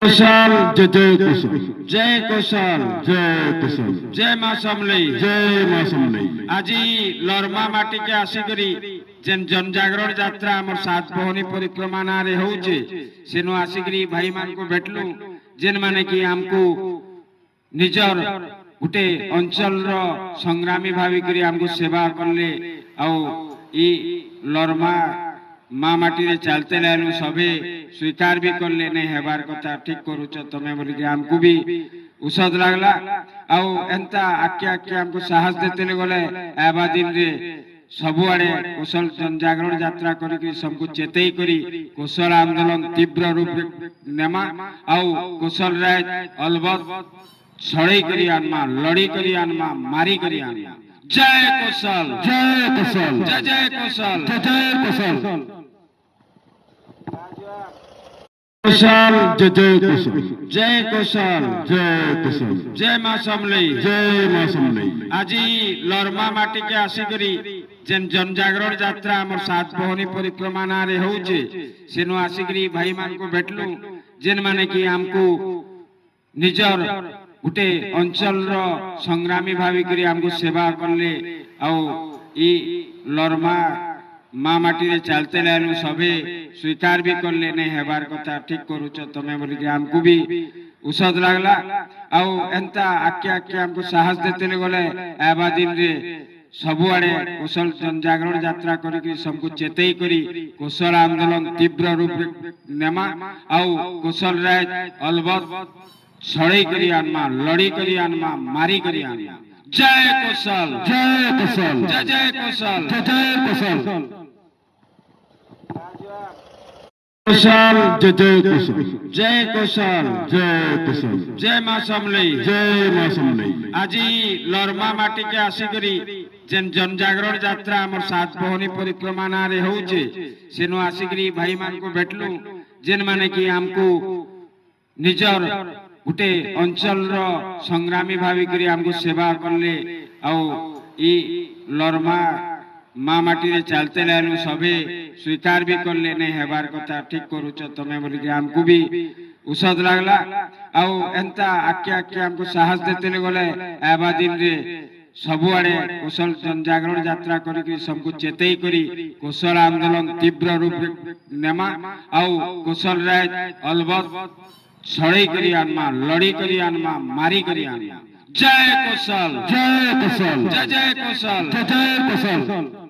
कुशल जय जय कुशल जय कुशल जय कुशल जय मां समलई जय मां समलई। आज लरमा माटी के आसिकरी जेन जनजागरण यात्रा आमर सात पहनी परिक्रमा ना रे होउचे सेनु आसिकरी भाई मान को भेटलु जेन माने कि हमको निजर गुटे अंचल रो संग्रामी भावी करी हमको सेवा करले आउ ई लरमा माँ माटी रे चलते लानु सबे स्वीकार भी करले नहीं हेबार कथा ठीक करूच तमे बोली कि हमको भी उषद लागला आउ एंता आके आके हमको साहस देते गले एबा दिन रे सबुआड़े कुशल जनजागरण यात्रा करी सबको चेतई करी कुशल आंदोलन तीव्र रूप नेमा आउ कुशल राय अलबत छड़ई करी आनमा लड़ी करी आनमा मारी करी आनमा। जय कुशल जय कुशल जय जय कुशल जय जय कुशल कुशल जय जय कुशल जय कुशल जय कुशल जय मां समलई जय मां समलई। आज लरमा माटी के आसिकरी जेन जनजागरण यात्रा आमर सात पहनी परिक्रमा ना रे होउचे सेनु आसिकरी भाई मान को भेटलु जेन माने कि हमको निजर गुटे अंचल रो संग्रामी भावी करी हमको सेवा करले आउ ई लरमा माँ माटी रे चलते लानु सबे स्वीकार भी करले नहीं हेबार कथा ठीक करूच तमे बोली कि हमको भी उषद लागला आउ एंता आके आके हमको साहस देते गले एबा दिन रे सबुआड़े कुशल जनजागरण यात्रा करी सबको चेतई करी कुशल आंदोलन तीव्र रूप नेमा आउ कुशल राय अलबत छड़ई करी आनमा लड़ी करी आनमा मारी करी आनमा। जय कुशल जय कुशल जय जय कुशल जय जय कुशल कुशल जय जय कुशल जय कुशल जय कुशल जय मां समलई जय मां समलई। आज लरमा माटी के आसिकरी जेन जनजागरण यात्रा आमर सात पहनी परिक्रमा ना रे होउचे सेनु आसिकरी भाई मान को भेटलु जेन माने कि हमको निजर गुटे अंचल रो संग्रामी भावी करी हमको सेवा करले आउ ई लरमा माँ माटी रे चलते लानु सबे स्वीकार भी करले नहीं हेबार कथा ठीक करूच तमे बोली कि हमको भी उषद लागला आउ एंता आके आके हमको साहस देते गले एबा दिन रे सबुआड़े कुशल जनजागरण यात्रा करी सबको चेतई करी कुशल आंदोलन तीव्र रूप नेमा आउ कुशल राय अलबत छड़ई करी आनमा लड़ी करी आनमा मारी करी आनमा। जय कुशल जय कुशल जय जय कुशल जय जय कुशल